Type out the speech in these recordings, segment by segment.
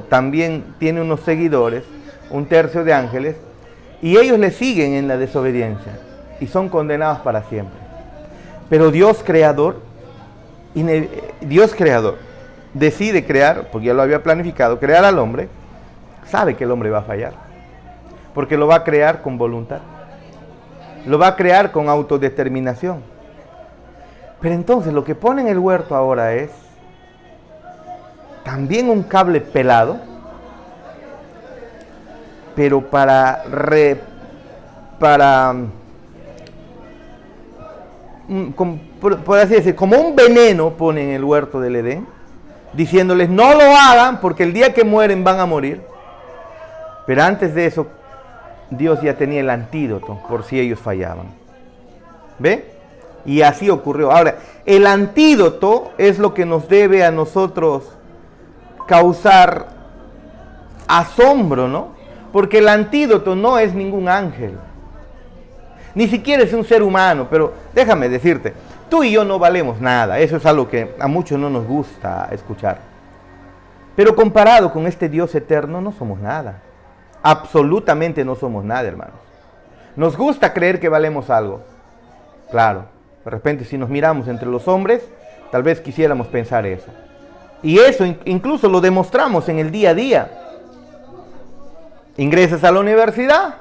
también tiene unos seguidores, un tercio de ángeles, y ellos le siguen en la desobediencia y son condenados para siempre. Pero Dios creador decide crear, porque ya lo había planificado, crear al hombre, sabe que el hombre va a fallar, porque lo va a crear con voluntad, lo va a crear con autodeterminación. Pero entonces lo que pone en el huerto ahora es también un cable pelado, pero por así decir, como un veneno pone en el huerto del Edén, diciéndoles no lo hagan porque el día que mueren van a morir. Pero antes de eso, Dios ya tenía el antídoto por si ellos fallaban. ¿Ve? Y así ocurrió. Ahora, el antídoto es lo que nos debe a nosotros causar asombro, ¿no? Porque el antídoto no es ningún ángel, ni siquiera es un ser humano. Pero déjame decirte, tú y yo no valemos nada. Eso es algo que a muchos no nos gusta escuchar. Pero comparado con este Dios eterno, no somos nada. Absolutamente no somos nada, hermanos. Nos gusta creer que valemos algo. Claro, de repente si nos miramos entre los hombres, tal vez quisiéramos pensar eso. Y eso incluso lo demostramos en el día a día. Ingresas a la universidad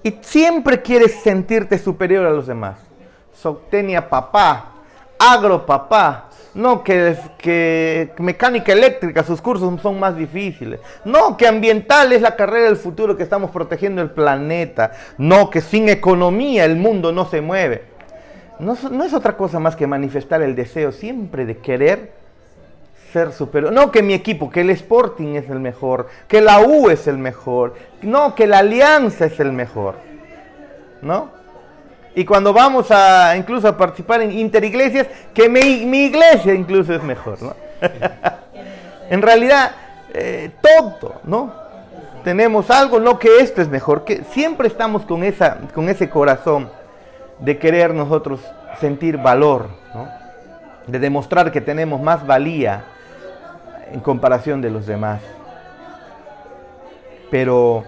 y siempre quieres sentirte superior a los demás. Zootecnia papá, agro papá, no que mecánica eléctrica, sus cursos son más difíciles. No, que ambiental es la carrera del futuro, que estamos protegiendo el planeta. No, que sin economía el mundo no se mueve. No es otra cosa más que manifestar el deseo siempre de querer ser superior. No, que mi equipo, que el Sporting es el mejor, que la U es el mejor, no, que la Alianza es el mejor, ¿no? Y cuando vamos incluso a participar en interiglesias, que mi iglesia incluso es mejor, ¿no? En realidad, todo, ¿no? Tenemos algo, no, que esto es mejor, que siempre estamos con ese corazón de querer nosotros sentir valor, ¿no? De demostrar que tenemos más valía en comparación de los demás. Pero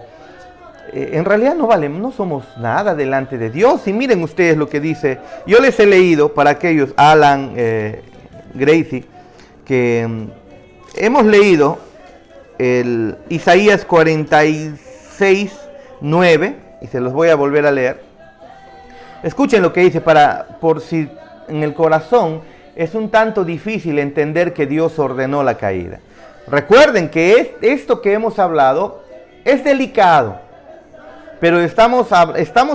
en realidad no somos nada delante de Dios. Y miren ustedes lo que dice. Yo les he leído para aquellos, Alan, Gracie, que hemos leído el Isaías 46, 9, y se los voy a volver a leer. Escuchen lo que dice, por si en el corazón es un tanto difícil entender que Dios ordenó la caída. Recuerden que esto que hemos hablado es delicado, pero estamos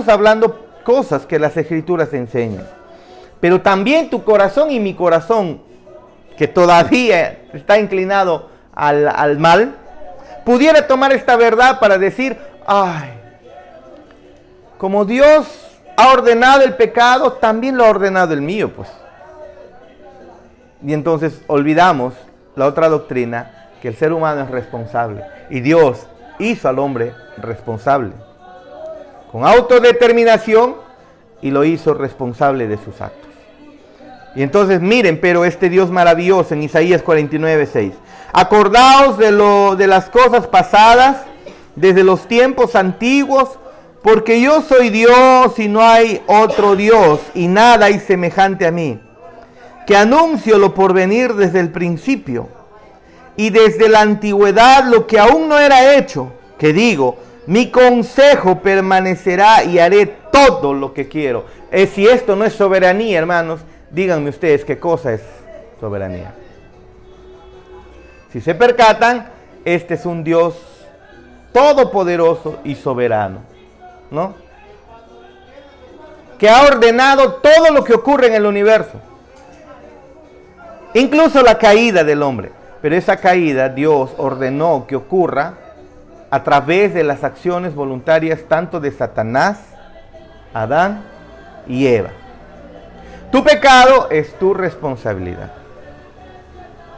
hablando cosas que las Escrituras enseñan. Pero también tu corazón y mi corazón, que todavía está inclinado al mal, pudiera tomar esta verdad para decir, ay, como Dios ha ordenado el pecado, también lo ha ordenado el mío, pues. Y entonces olvidamos la otra doctrina, que el ser humano es responsable. Y Dios hizo al hombre responsable, con autodeterminación, y lo hizo responsable de sus actos. Y entonces miren, pero este Dios maravilloso en Isaías 49, 6. Acordaos de las cosas pasadas, desde los tiempos antiguos, porque yo soy Dios y no hay otro Dios, y nada hay semejante a mí, que anuncio lo por venir desde el principio, y desde la antigüedad lo que aún no era hecho, que digo, mi consejo permanecerá y haré todo lo que quiero. Si esto no es soberanía, hermanos, díganme ustedes qué cosa es soberanía. Si se percatan, este es un Dios todopoderoso y soberano, ¿no? Que ha ordenado todo lo que ocurre en el universo, incluso la caída del hombre. Pero esa caída Dios ordenó que ocurra a través de las acciones voluntarias tanto de Satanás, Adán y Eva. Tu pecado es tu responsabilidad.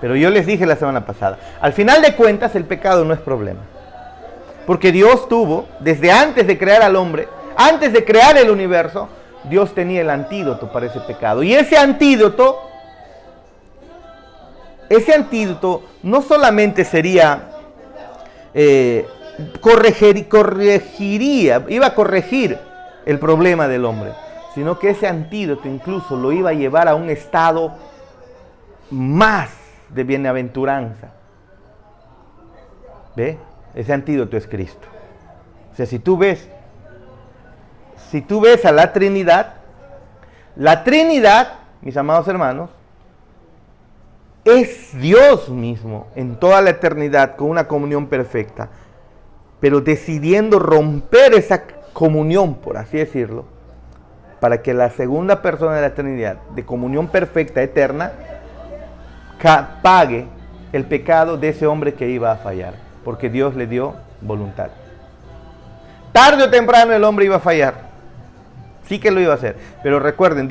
Pero yo les dije la semana pasada, al final de cuentas el pecado no es problema. Porque Dios tuvo, desde antes de crear al hombre, antes de crear el universo, Dios tenía el antídoto para ese pecado. Y ese antídoto no solamente sería iba a corregir el problema del hombre, sino que ese antídoto incluso lo iba a llevar a un estado más de bienaventuranza. ¿Ve? Ese antídoto es Cristo. O sea, si tú ves a la Trinidad, mis amados hermanos, es Dios mismo en toda la eternidad con una comunión perfecta, pero decidiendo romper esa comunión, por así decirlo, para que la segunda persona de la Trinidad, de comunión perfecta, eterna, pague el pecado de ese hombre que iba a fallar, porque Dios le dio voluntad. Tarde o temprano el hombre iba a fallar. Sí que lo iba a hacer, pero recuerden, a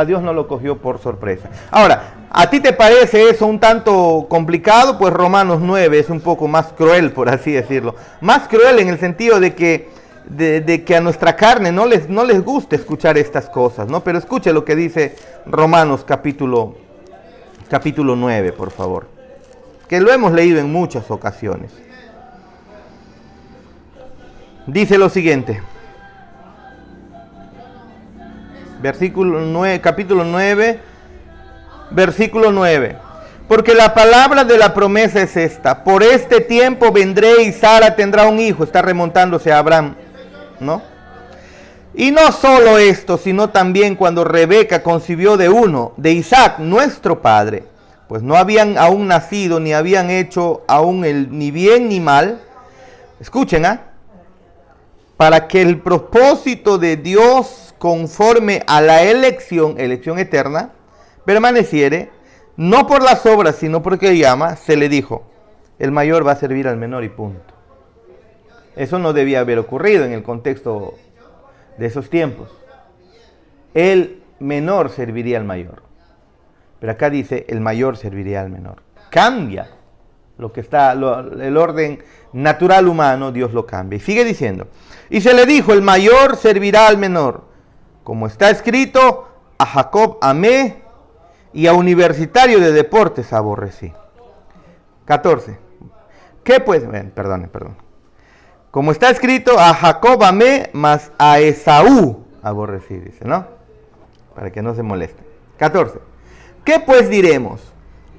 Dios no lo cogió por sorpresa. Ahora, ¿a ti te parece eso un tanto complicado? Pues Romanos 9 es un poco más cruel, por así decirlo. Más cruel en el sentido de que a nuestra carne no les gusta escuchar estas cosas, ¿no? Pero escuche lo que dice Romanos capítulo 9, por favor. Que lo hemos leído en muchas ocasiones. Dice lo siguiente. Capítulo 9, versículo 9. Porque la palabra de la promesa es esta: por este tiempo vendré y Sara tendrá un hijo. Está remontándose a Abraham, ¿no? Y no solo esto, sino también cuando Rebeca concibió de Isaac, nuestro padre, pues no habían aún nacido, ni habían hecho aún ni bien ni mal. Escuchen, para que el propósito de Dios conforme a la elección eterna, permaneciere, no por las obras, sino porque llama, se le dijo, el mayor va a servir al menor y punto. Eso no debía haber ocurrido en el contexto de esos tiempos. El menor serviría al mayor. Pero acá dice, el mayor serviría al menor. Cambia lo que está, el orden natural humano, Dios lo cambia. Y sigue diciendo, y se le dijo, el mayor servirá al menor. Como está escrito, a Jacob amé y a universitario de deportes aborrecí. 14. ¿Qué pues? Perdón. Como está escrito, a Jacob amé, mas a Esaú aborrecí, dice, ¿no? Para que no se moleste. 14. ¿Qué pues diremos?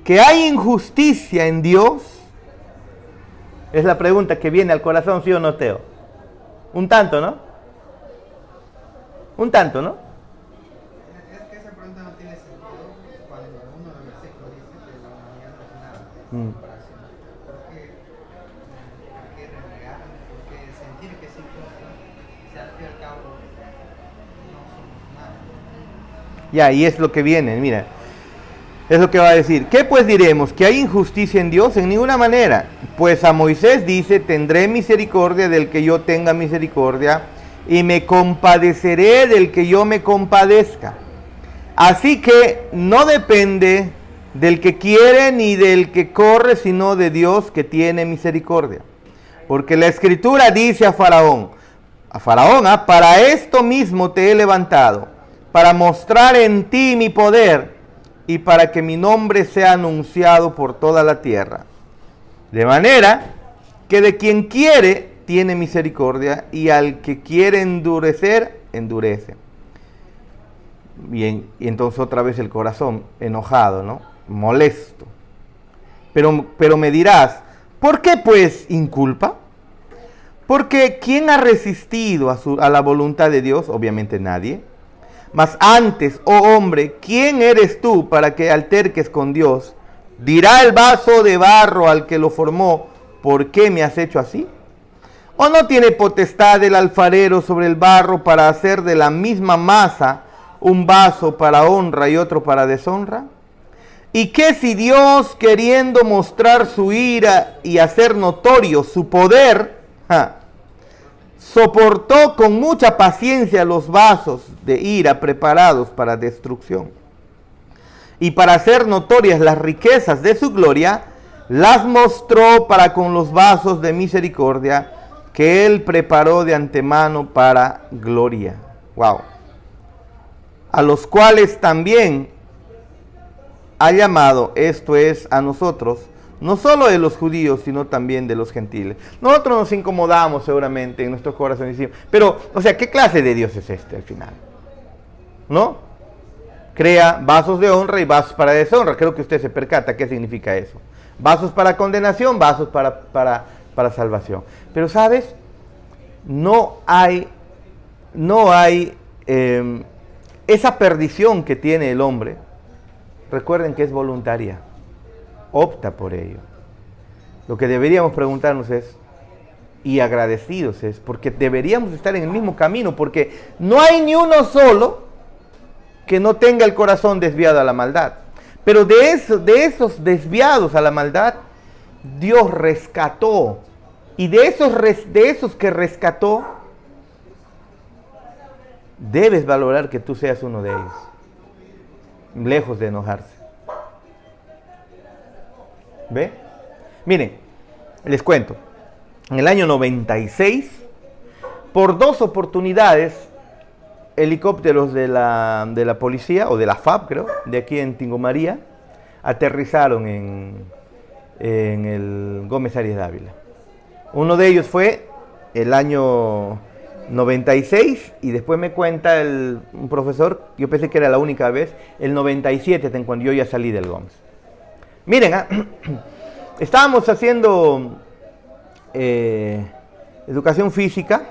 ¿Que hay injusticia en Dios? Es la pregunta que viene al corazón, ¿sí o no, Teo? Un tanto, ¿no? Un tanto, ¿no? Es que esa pregunta no tiene sentido cuando uno del versículo dice que la humanidad no es nada en comparación. ¿Por qué renegarme? ¿Por qué sentir que es injusto? Si al fin y al cabo no somos nada. Ya, y es lo que viene, mira. Es lo que va a decir. ¿Qué pues diremos? ¿Que hay injusticia en Dios? En ninguna manera. Pues a Moisés dice, tendré misericordia del que yo tenga misericordia, y me compadeceré del que yo me compadezca. Así que no depende del que quiere ni del que corre, sino de Dios que tiene misericordia. Porque la Escritura dice a Faraón, para esto mismo te he levantado, para mostrar en ti mi poder, y para que mi nombre sea anunciado por toda la tierra. De manera que de quien quiere tiene misericordia, y al que quiere endurecer, endurece. Bien, y entonces otra vez el corazón enojado, ¿no? Molesto. Pero me dirás, ¿por qué pues inculpa? Porque ¿quién ha resistido a la voluntad de Dios? Obviamente nadie. Mas antes, oh hombre, ¿quién eres tú para que alterques con Dios? ¿Dirá el vaso de barro al que lo formó, ¿por qué me has hecho así? ¿O no tiene potestad el alfarero sobre el barro para hacer de la misma masa un vaso para honra y otro para deshonra? ¿Y qué si Dios, queriendo mostrar su ira y hacer notorio su poder, soportó con mucha paciencia los vasos de ira preparados para destrucción? Y para hacer notorias las riquezas de su gloria, las mostró para con los vasos de misericordia que él preparó de antemano para gloria. Wow. A los cuales también ha llamado, esto es, a nosotros, No solo de los judíos, sino también de los gentiles. Nosotros nos incomodamos seguramente en nuestros corazones. Pero, o sea, ¿qué clase de Dios es este al final? ¿No? Crea vasos de honra y vasos para deshonra. Creo que usted se percata qué significa eso. Vasos para condenación, vasos para salvación. Pero, ¿sabes? No hay esa perdición que tiene el hombre. Recuerden que es voluntaria. Opta por ello. Lo que deberíamos preguntarnos es, y agradecidos es, porque deberíamos estar en el mismo camino, porque no hay ni uno solo que no tenga el corazón desviado a la maldad. Pero de esos desviados a la maldad, Dios rescató. Y de esos que rescató, debes valorar que tú seas uno de ellos, lejos de enojarse. ¿Ve? Miren, les cuento. En el año 96, por 2 oportunidades, helicópteros de la policía, o de la FAB, creo, de aquí en Tingomaría, aterrizaron en el Gómez Arias Dávila. Uno de ellos fue el año 96, y después me cuenta un profesor, yo pensé que era la única vez, el 97, cuando yo ya salí del Gómez. Miren, estábamos haciendo educación física,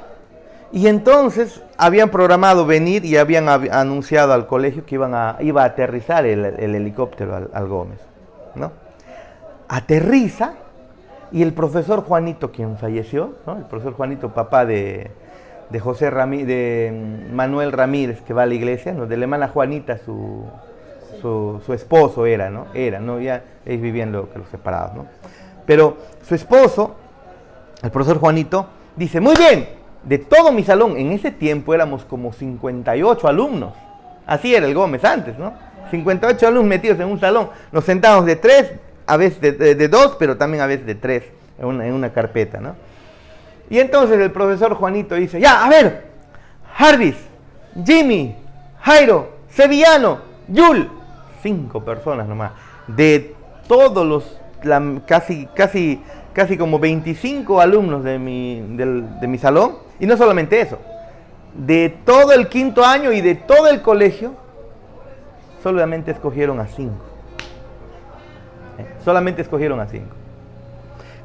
y entonces habían programado venir y habían anunciado al colegio que iba a aterrizar el helicóptero al Gómez, ¿no? Aterriza, y el profesor Juanito, quien falleció, ¿no? El profesor Juanito, papá de Manuel Ramírez, que va a la iglesia, ¿no? De la hermana Juanita, su esposo era, ¿no? Ya ellos vivían los separados, ¿no? Pero su esposo, el profesor Juanito, dice, muy bien, de todo mi salón, en ese tiempo éramos como 58 alumnos, así era el Gómez antes, ¿no? 58 alumnos metidos en un salón, nos sentábamos de 3, a veces de 2, pero también a veces de 3, en una carpeta, ¿no? Y entonces el profesor Juanito dice, ya, a ver, Jarvis, Jimmy, Jairo, Sevillano, Yul, 5 personas nomás, de todos casi como 25 alumnos de mi salón, y no solamente eso, de todo el 5º año y de todo el colegio, solamente escogieron a 5. Solamente escogieron a 5.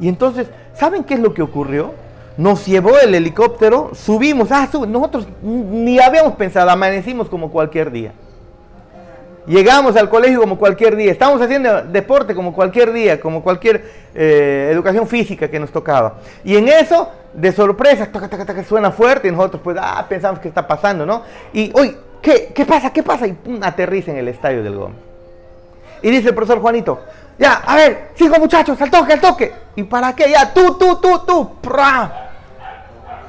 Y entonces, ¿saben qué es lo que ocurrió? Nos llevó el helicóptero, subimos, nosotros ni habíamos pensado, amanecimos como cualquier día. Llegamos al colegio como cualquier día, estábamos haciendo deporte como cualquier día, como cualquier educación física que nos tocaba. Y en eso, de sorpresa, suena fuerte, y nosotros pues pensamos que está pasando, ¿no? Y, uy, ¿qué pasa? Y pum, aterriza en el estadio del Gómez. Y dice el profesor Juanito, ya, a ver, 5 muchachos, al toque. ¿Y para qué? Ya, tú. ¡Pra!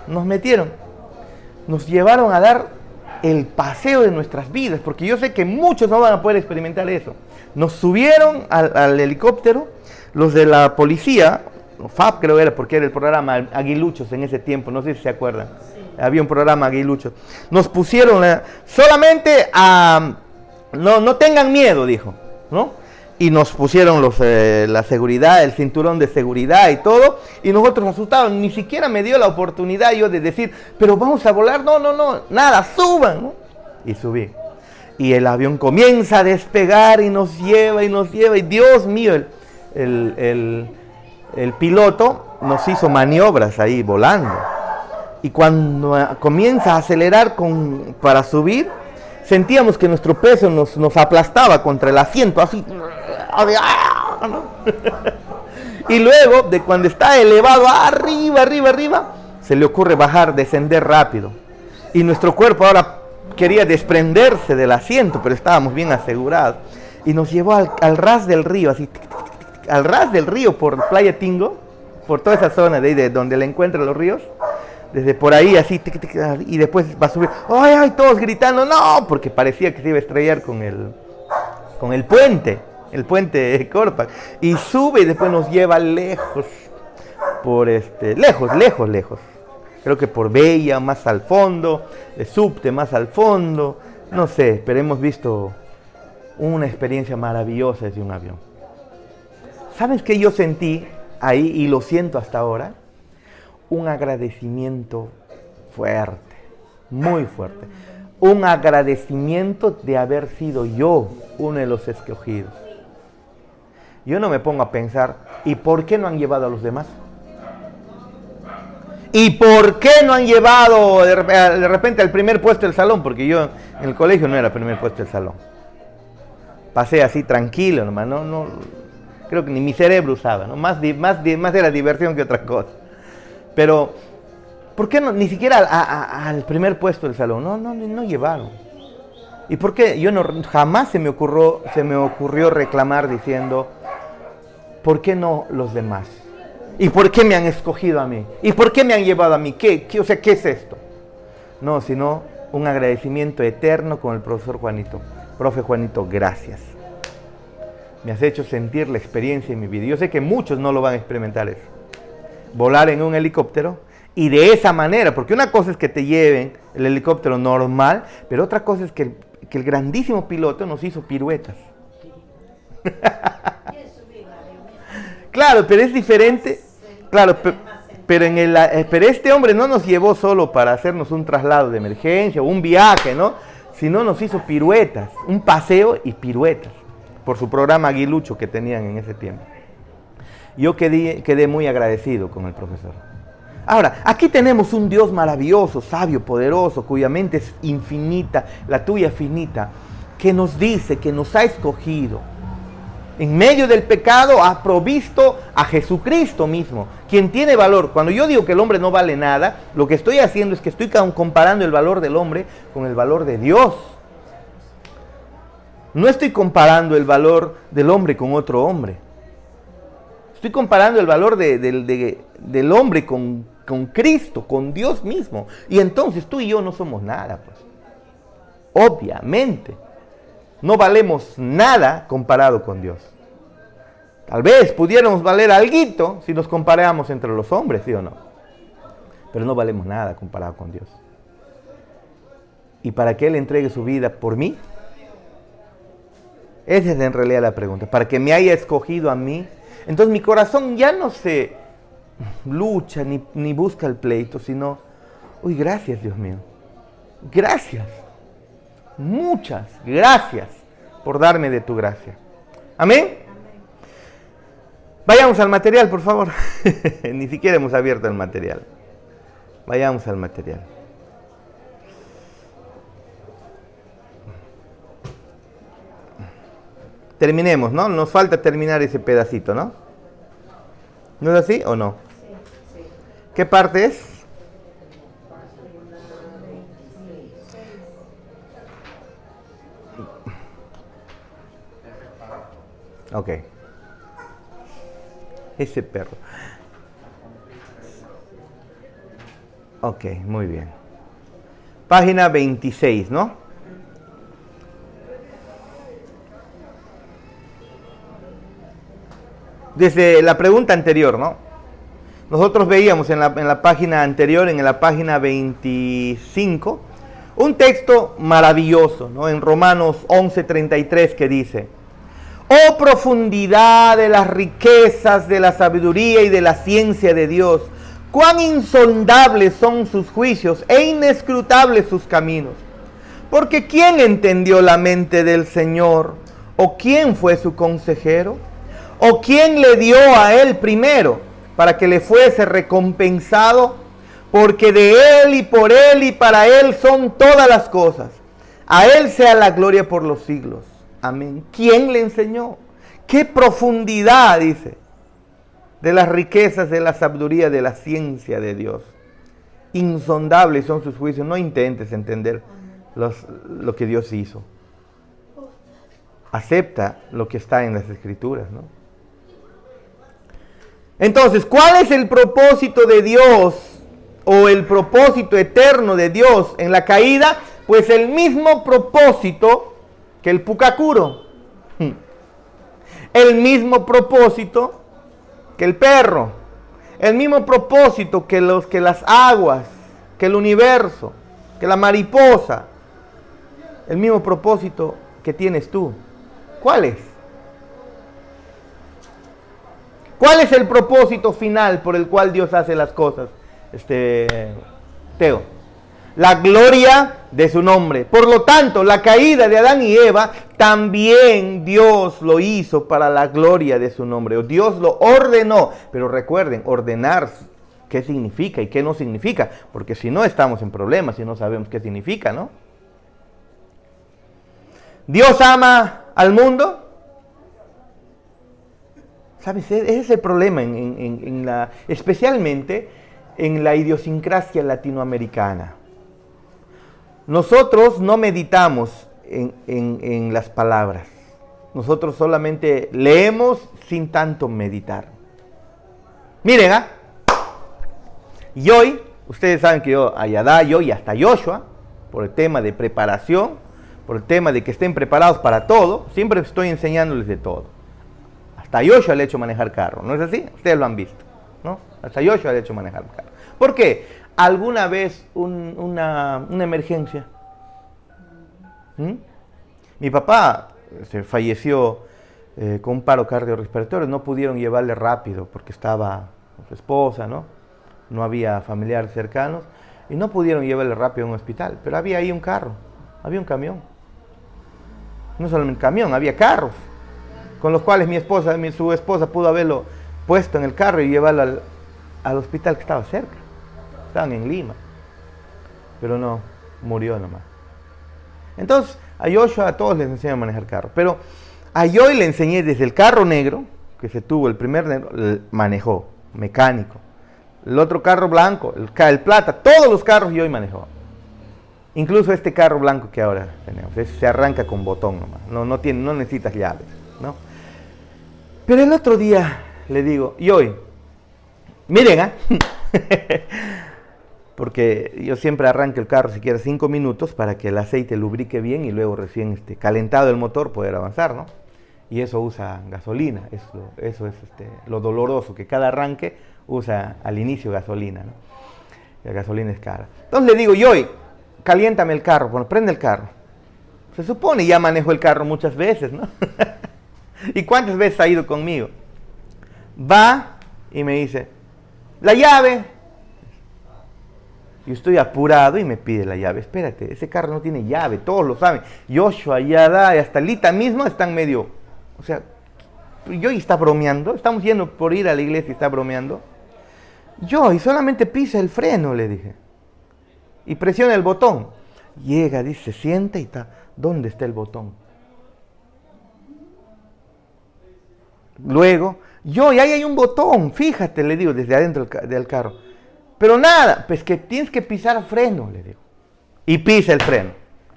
Nos metieron, nos llevaron a dar el paseo de nuestras vidas, porque yo sé que muchos no van a poder experimentar eso. Nos subieron al helicóptero, los de la policía, FAB creo era, porque era el programa Aguiluchos en ese tiempo, no sé si se acuerdan. Sí. Había un programa Aguiluchos. Nos pusieron solamente a... No tengan miedo, dijo, ¿no? Y nos pusieron la seguridad, el cinturón de seguridad y todo, y nosotros asustados, ni siquiera me dio la oportunidad yo de decir, pero vamos a volar, no, nada, suban, ¿no? Y subí. Y el avión comienza a despegar y nos lleva, y Dios mío, el piloto nos hizo maniobras ahí volando. Y cuando comienza a acelerar para subir, sentíamos que nuestro peso nos aplastaba contra el asiento, así. ¿No? Y luego, de cuando está elevado arriba, se le ocurre descender rápido. Y nuestro cuerpo ahora quería desprenderse del asiento, pero estábamos bien asegurados. Y nos llevó al ras del río, así, al ras del río por Playa Tingo, por toda esa zona de ahí, de donde le encuentran los ríos. Desde por ahí, así, y después va a subir. ¡Ay! Todos gritando, ¡no! Porque parecía que se iba a estrellar con el puente Corpac. Y sube y después nos lleva lejos, lejos. Creo que por Bella, más al fondo, de Subte, más al fondo. No sé, pero hemos visto una experiencia maravillosa desde un avión. ¿Sabes qué yo sentí ahí y lo siento hasta ahora? Un agradecimiento fuerte, muy fuerte. Un agradecimiento de haber sido yo uno de los escogidos. Yo no me pongo a pensar, ¿y por qué no han llevado a los demás? ¿Y por qué no han llevado de repente al primer puesto del salón? Porque yo en el colegio no era el primer puesto del salón. Pasé así tranquilo nomás, no, creo que ni mi cerebro usaba, ¿no? Más era diversión que otra cosa. Pero, ¿por qué no, ni siquiera al primer puesto del salón? No llevaron. ¿Y por qué? Jamás se me ocurrió reclamar diciendo, ¿por qué no los demás? ¿Y por qué me han escogido a mí? ¿Y por qué me han llevado a mí? ¿Qué es esto? No, sino un agradecimiento eterno con el profesor Juanito. Profe Juanito, gracias. Me has hecho sentir la experiencia en mi vida. Yo sé que muchos no lo van a experimentar eso. Volar en un helicóptero y de esa manera, porque una cosa es que te lleven el helicóptero normal, pero otra cosa es que el grandísimo piloto nos hizo piruetas. Claro, pero es diferente. Claro, pero este hombre no nos llevó solo para hacernos un traslado de emergencia o un viaje, ¿no? Sino nos hizo piruetas, un paseo y piruetas, por su programa aguilucho que tenían en ese tiempo. Yo quedé muy agradecido con el profesor. Ahora, aquí tenemos un Dios maravilloso, sabio, poderoso, cuya mente es infinita, la tuya finita, que nos dice, que nos ha escogido. En medio del pecado ha provisto a Jesucristo mismo, quien tiene valor. Cuando yo digo que el hombre no vale nada, lo que estoy haciendo es que estoy comparando el valor del hombre con el valor de Dios. No estoy comparando el valor del hombre con otro hombre. Estoy comparando el valor del hombre con Cristo, con Dios mismo. Y entonces tú y yo no somos nada, pues. Obviamente. No valemos nada comparado con Dios. Tal vez pudiéramos valer alguito si nos comparáramos entre los hombres, ¿sí o no? Pero no valemos nada comparado con Dios. ¿Y para que Él entregue su vida por mí? Esa es en realidad la pregunta. Para que me haya escogido a mí. Entonces mi corazón ya no se lucha ni busca el pleito, sino, uy, gracias Dios mío. Gracias. Muchas gracias por darme de tu gracia. Amén. Vayamos al material, por favor. Ni siquiera hemos abierto el material. Vayamos al material. Terminemos, ¿no? Nos falta terminar ese pedacito, ¿no? ¿No es así o no? Sí. ¿Qué parte es? Ok. Ese perro. Ok, muy bien. Página 26, ¿no? Desde la pregunta anterior, ¿no? Nosotros veíamos en la página anterior, en la página 25, un texto maravilloso, ¿no? En Romanos 11:33 que dice: oh profundidad de las riquezas de la sabiduría y de la ciencia de Dios, cuán insondables son sus juicios e inescrutables sus caminos. Porque ¿quién entendió la mente del Señor? ¿O quién fue su consejero? ¿O quién le dio a él primero para que le fuese recompensado? Porque de él y por él y para él son todas las cosas. A él sea la gloria por los siglos. Amén. ¿Quién le enseñó? ¿Qué profundidad, dice, de las riquezas, de la sabiduría, de la ciencia de Dios? Insondables son sus juicios. No intentes entender lo que Dios hizo. Acepta lo que está en las Escrituras, ¿no? Entonces, ¿cuál es el propósito de Dios o el propósito eterno de Dios en la caída? Pues el mismo propósito que el pucacuro, el mismo propósito que el perro, el mismo propósito que las aguas, que el universo, que la mariposa, el mismo propósito que tienes tú. ¿Cuál es? ¿Cuál es el propósito final por el cual Dios hace las cosas? Teo. La gloria de su nombre. Por lo tanto, la caída de Adán y Eva también Dios lo hizo para la gloria de su nombre. Dios lo ordenó. Pero recuerden, ordenar, ¿qué significa y qué no significa? Porque si no estamos en problemas y no sabemos qué significa, ¿no? Dios ama al mundo. ¿Sabes? Ese es el problema, especialmente en la idiosincrasia latinoamericana. Nosotros no meditamos en las palabras. Nosotros solamente leemos sin tanto meditar. Miren, y hoy, ustedes saben que yo, Ayadayo y hasta Joshua, por el tema de preparación, por el tema de que estén preparados para todo, siempre estoy enseñándoles de todo. Hasta Joshua le he hecho manejar carro, ¿no es así? Ustedes lo han visto, ¿no? Hasta Joshua le he hecho manejar carro. ¿Por qué? ¿Alguna vez una emergencia? Mi papá se falleció con un paro cardiorrespiratorio, no pudieron llevarle rápido porque estaba con su esposa, ¿no? No había familiares cercanos y no pudieron llevarle rápido a un hospital, pero había ahí un carro, había un camión. No solamente camión, había carros con los cuales su esposa pudo haberlo puesto en el carro y llevarlo al hospital que estaba cerca. Estaban en Lima, pero no, murió nomás. Entonces, a Joshua a todos les enseñé a manejar carro, pero a Joy le enseñé desde el carro negro, que se tuvo el primer negro, manejó, mecánico. El otro carro blanco, el plata, todos los carros Joy manejó. Incluso este carro blanco que ahora tenemos, se arranca con botón nomás, no necesitas llaves, ¿no? Pero el otro día le digo, Joy, miren, porque yo siempre arranco el carro siquiera 5 minutos para que el aceite lubrique bien y luego recién calentado el motor poder avanzar, ¿no? Y eso usa gasolina, eso es lo doloroso, que cada arranque usa al inicio gasolina, ¿no? La gasolina es cara. Entonces le digo, Joy, caliéntame el carro, bueno, prende el carro. Se supone ya manejo el carro muchas veces, ¿no? ¿Y cuántas veces ha ido conmigo? Va y me dice, la llave. Yo estoy apurado y me pide la llave. Espérate, ese carro no tiene llave, todos lo saben. Joshua, Yada y hasta Lita mismo están medio... O sea, Joy está bromeando, estamos yendo por ir a la iglesia y está bromeando. Joy, solamente pisa el freno, le dije. Y presiona el botón. Llega, dice, se sienta y está. ¿Dónde está el botón? Luego, Joy, ahí hay un botón, fíjate, le digo, desde adentro del carro. Pero nada, pues que tienes que pisar freno, le digo. Y pisa el freno.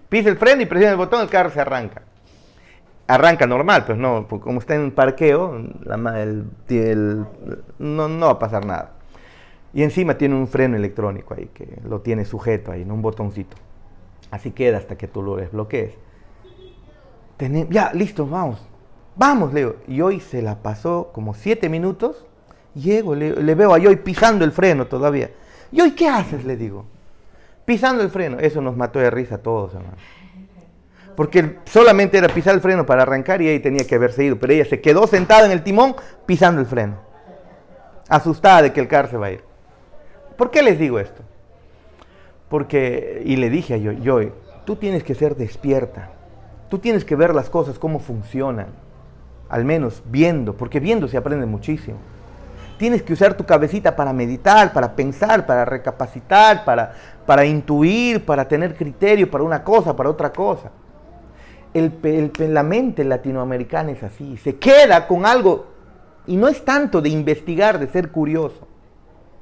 Pisa el freno y presiona el botón, el carro se arranca. Arranca normal, pues no, como está en un parqueo, no va a pasar nada. Y encima tiene un freno electrónico ahí, que lo tiene sujeto ahí, en un botoncito. Así queda hasta que tú lo desbloquees. Ya, listo, vamos. Vamos, le digo. Y hoy se la pasó como 7 minutos. Llego, le veo a Joy pisando el freno todavía. Joy, ¿qué haces? Le digo. Pisando el freno. Eso nos mató de risa a todos, hermano. Porque solamente era pisar el freno para arrancar y ella tenía que haberse ido. Pero ella se quedó sentada en el timón pisando el freno. Asustada de que el carro se va a ir. ¿Por qué les digo esto? Porque, y le dije a Joy, tú tienes que ser despierta. Tú tienes que ver las cosas cómo funcionan. Al menos viendo, porque viendo se aprende muchísimo. Tienes que usar tu cabecita para meditar, para pensar, para recapacitar, para intuir, para tener criterio para una cosa, para otra cosa. La mente latinoamericana es así, se queda con algo y no es tanto de investigar, de ser curioso.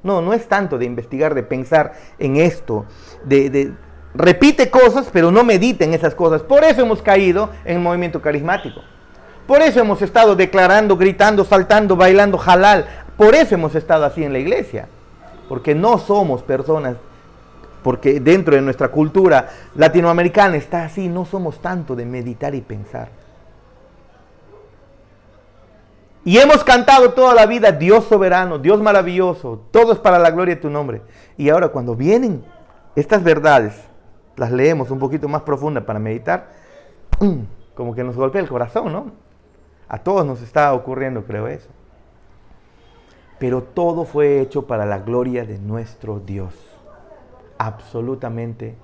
No es tanto de investigar, de pensar en esto, repite cosas pero no medita en esas cosas. Por eso hemos caído en el movimiento carismático. Por eso hemos estado declarando, gritando, saltando, bailando halal. Por eso hemos estado así en la iglesia. Porque no somos personas, porque dentro de nuestra cultura latinoamericana está así, no somos tanto de meditar y pensar. Y hemos cantado toda la vida, Dios soberano, Dios maravilloso, todo es para la gloria de tu nombre. Y ahora cuando vienen estas verdades, las leemos un poquito más profunda para meditar, como que nos golpea el corazón, ¿no? A todos nos está ocurriendo, creo, eso. pero todo fue hecho para la gloria de nuestro Dios. Absolutamente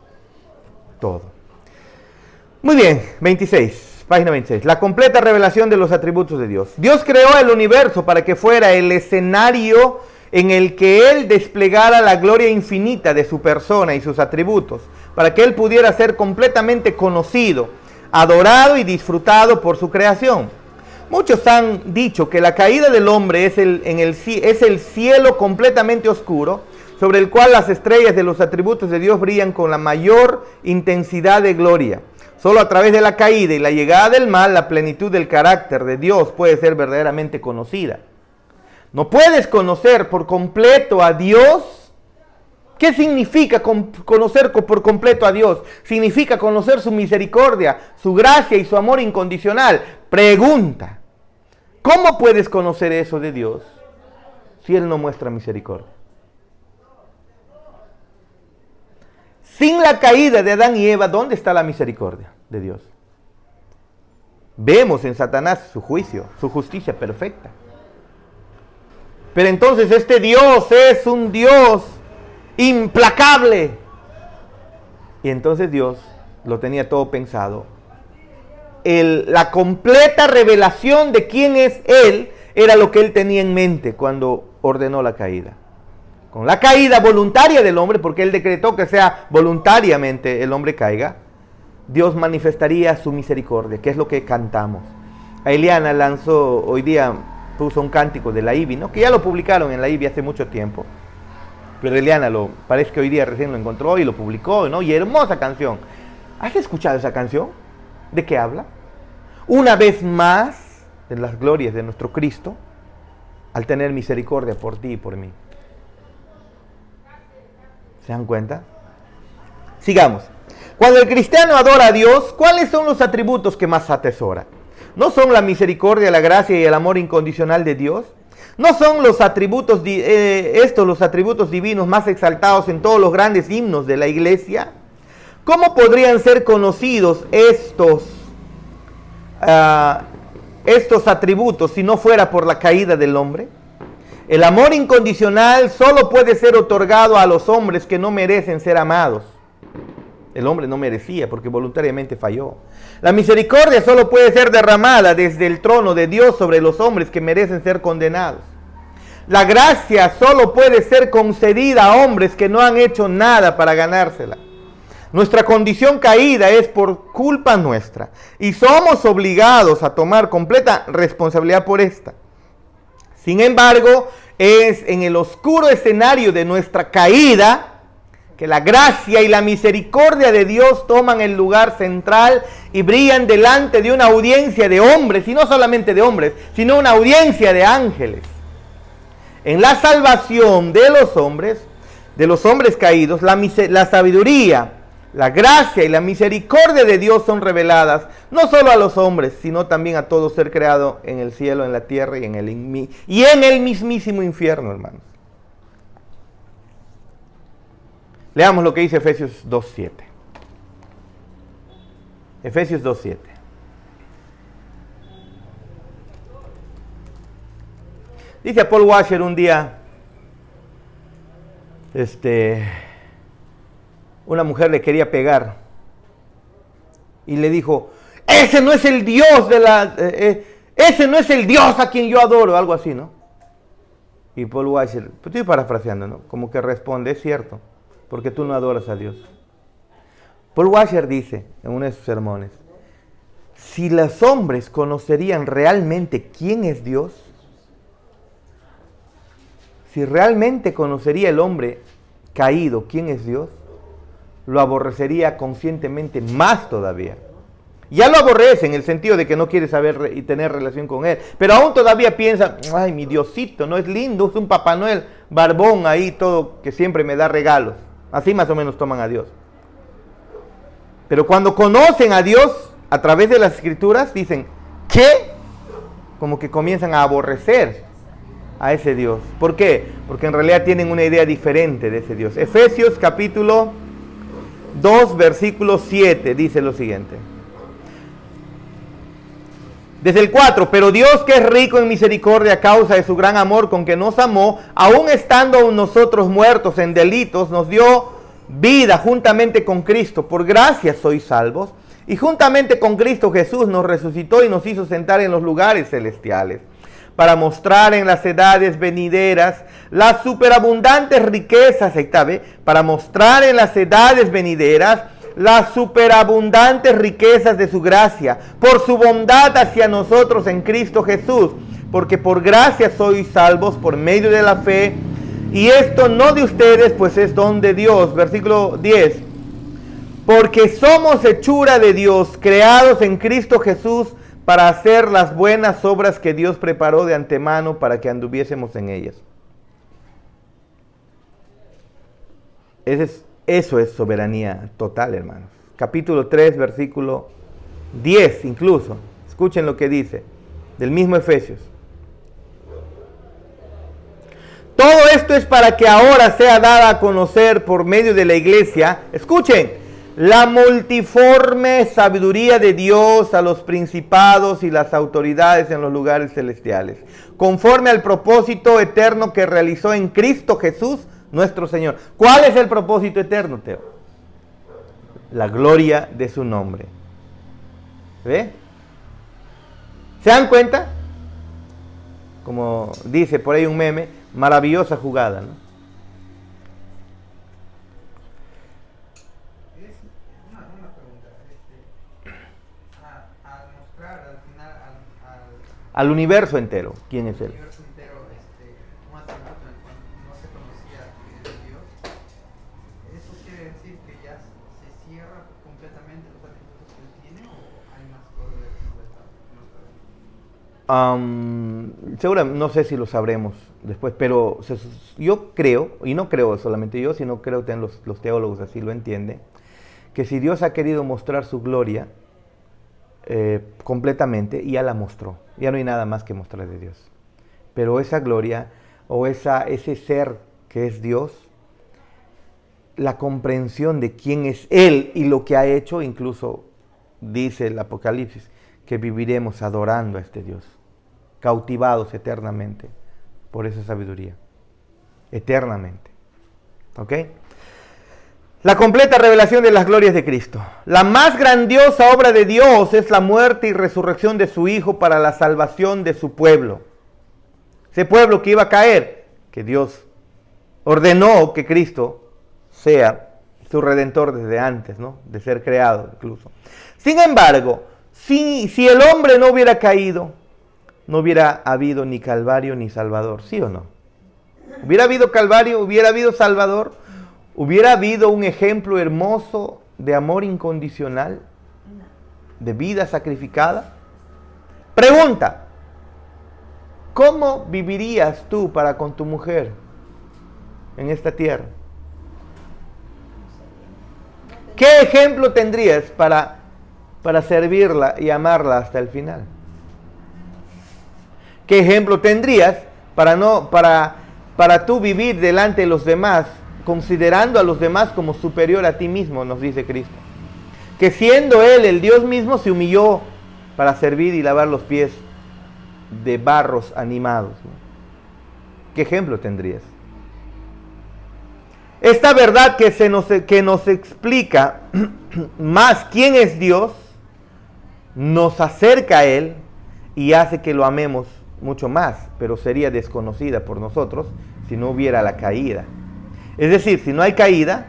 todo. Muy bien, 26, página 26. La completa revelación de los atributos de Dios. Dios creó el universo para que fuera el escenario en el que Él desplegara la gloria infinita de su persona y sus atributos, para que Él pudiera ser completamente conocido, adorado y disfrutado por su creación. Muchos han dicho que la caída del hombre es el cielo completamente oscuro, sobre el cual las estrellas de los atributos de Dios brillan con la mayor intensidad de gloria. Solo a través de la caída y la llegada del mal, la plenitud del carácter de Dios puede ser verdaderamente conocida. No puedes conocer por completo a Dios. ¿Qué significa conocer por completo a Dios? Significa conocer su misericordia, su gracia y su amor incondicional. Pregunta, ¿cómo puedes conocer eso de Dios si Él no muestra misericordia? Sin la caída de Adán y Eva, ¿dónde está la misericordia de Dios? Vemos en Satanás su juicio, su justicia perfecta. Pero entonces este Dios es un Dios implacable. Y entonces Dios lo tenía todo pensado. La completa revelación de quién es Él era lo que Él tenía en mente cuando ordenó la caída. Con la caída voluntaria del hombre, porque Él decretó que sea voluntariamente el hombre caiga, Dios manifestaría su misericordia, que es lo que cantamos. Eliana lanzó, hoy día puso un cántico de la IBI, ¿no? Que ya lo publicaron en la IBI hace mucho tiempo. Pero Eliana parece que hoy día recién lo encontró y lo publicó, ¿no? Y hermosa canción. ¿Has escuchado esa canción? ¿De qué habla? Una vez más, de las glorias de nuestro Cristo, al tener misericordia por ti y por mí. ¿Se dan cuenta? Sigamos. Cuando el cristiano adora a Dios, ¿cuáles son los atributos que más atesora? ¿No son la misericordia, la gracia y el amor incondicional de Dios? ¿No son los atributos, los atributos divinos más exaltados en todos los grandes himnos de la iglesia? ¿Cómo podrían ser conocidos estos atributos si no fuera por la caída del hombre? El amor incondicional solo puede ser otorgado a los hombres que no merecen ser amados. El hombre no merecía porque voluntariamente falló. La misericordia solo puede ser derramada desde el trono de Dios sobre los hombres que merecen ser condenados. La gracia solo puede ser concedida a hombres que no han hecho nada para ganársela. Nuestra condición caída es por culpa nuestra y somos obligados a tomar completa responsabilidad por esta. Sin embargo, es en el oscuro escenario de nuestra caída que la gracia y la misericordia de Dios toman el lugar central y brillan delante de una audiencia de hombres, y no solamente de hombres, sino una audiencia de ángeles. En la salvación de los hombres caídos, la sabiduría, la gracia y la misericordia de Dios son reveladas no solo a los hombres, sino también a todo ser creado en el cielo, en la tierra y en el mismísimo infierno, hermanos. Leamos lo que dice Efesios 2:7. Efesios 2:7. Dice a Paul Washer un día, una mujer le quería pegar y le dijo, ese no es el Dios ese no es el Dios a quien yo adoro, algo así, ¿no? Y Paul Washer, pues estoy parafraseando, ¿no? Como que responde, es cierto, porque tú no adoras a Dios. Paul Washer dice en uno de sus sermones, si los hombres conocerían realmente quién es Dios, si realmente conocería el hombre caído quién es Dios, lo aborrecería conscientemente más todavía. Ya lo aborrece en el sentido de que no quiere saber y tener relación con Él, pero aún todavía piensa, ay, mi Diosito, no es lindo, es un Papá Noel barbón ahí todo que siempre me da regalos. Así más o menos toman a Dios. Pero cuando conocen a Dios a través de las Escrituras, dicen, ¿qué? Como que comienzan a aborrecer a ese Dios. ¿Por qué? Porque en realidad tienen una idea diferente de ese Dios. Efesios capítulo 2, versículo 7 dice lo siguiente. Desde el 4, pero Dios, que es rico en misericordia a causa de su gran amor con que nos amó, aun estando nosotros muertos en delitos, nos dio vida juntamente con Cristo. Por gracia sois salvos. Y juntamente con Cristo Jesús nos resucitó y nos hizo sentar en los lugares celestiales, para mostrar en las edades venideras las superabundantes riquezas, para mostrar en las edades venideras las superabundantes riquezas de su gracia, por su bondad hacia nosotros en Cristo Jesús, porque por gracia sois salvos por medio de la fe, y esto no de ustedes, pues es don de Dios. Versículo 10, porque somos hechura de Dios, creados en Cristo Jesús, para hacer las buenas obras que Dios preparó de antemano para que anduviésemos en ellas. Eso es soberanía total, hermanos. Capítulo 3, versículo 10 incluso. Escuchen lo que dice, del mismo Efesios. Todo esto es para que ahora sea dada a conocer por medio de la iglesia, escuchen, la multiforme sabiduría de Dios a los principados y las autoridades en los lugares celestiales, conforme al propósito eterno que realizó en Cristo Jesús, nuestro Señor. ¿Cuál es el propósito eterno, Teo? La gloria de su nombre. ¿Ve? ¿Se dan cuenta? Como dice por ahí un meme, maravillosa jugada, ¿no? Una pregunta. Al mostrar al final Al universo entero. ¿Quién es él? universo entero un atributo en el cual no se conocía que era Dios, ¿eso quiere decir que ya se cierra completamente los atributos que él tiene o hay más cosas de que no sabemos? Seguramente, no sé si lo sabremos después, pero yo creo, y no creo solamente yo, sino creo que los teólogos así lo entienden, que si Dios ha querido mostrar su gloria completamente, ya la mostró. Ya no hay nada más que mostrar de Dios. Pero esa gloria o ese ser que es Dios, la comprensión de quién es Él y lo que ha hecho, incluso dice el Apocalipsis, que viviremos adorando a este Dios, cautivados eternamente por esa sabiduría, eternamente. ¿Ok? La completa revelación de las glorias de Cristo. La más grandiosa obra de Dios es la muerte y resurrección de su Hijo para la salvación de su pueblo. Ese pueblo que iba a caer, que Dios ordenó que Cristo sea su redentor desde antes, ¿no? De ser creado incluso. Sin embargo, si el hombre no hubiera caído, no hubiera habido ni Calvario ni Salvador, ¿sí o no? Hubiera habido Calvario, hubiera habido Salvador, hubiera habido un ejemplo hermoso de amor incondicional, de vida sacrificada. Pregunta, ¿cómo vivirías tú para con tu mujer en esta tierra? ¿Qué ejemplo tendrías para servirla y amarla hasta el final? ¿Qué ejemplo tendrías para tú vivir delante de los demás, considerando a los demás como superior a ti mismo, nos dice Cristo? Que siendo Él el Dios mismo, se humilló para servir y lavar los pies de barros animados, ¿no? ¿Qué ejemplo tendrías? Esta verdad que nos explica más quién es Dios, nos acerca a Él y hace que lo amemos mucho más, pero sería desconocida por nosotros si no hubiera la caída. Es decir, si no hay caída,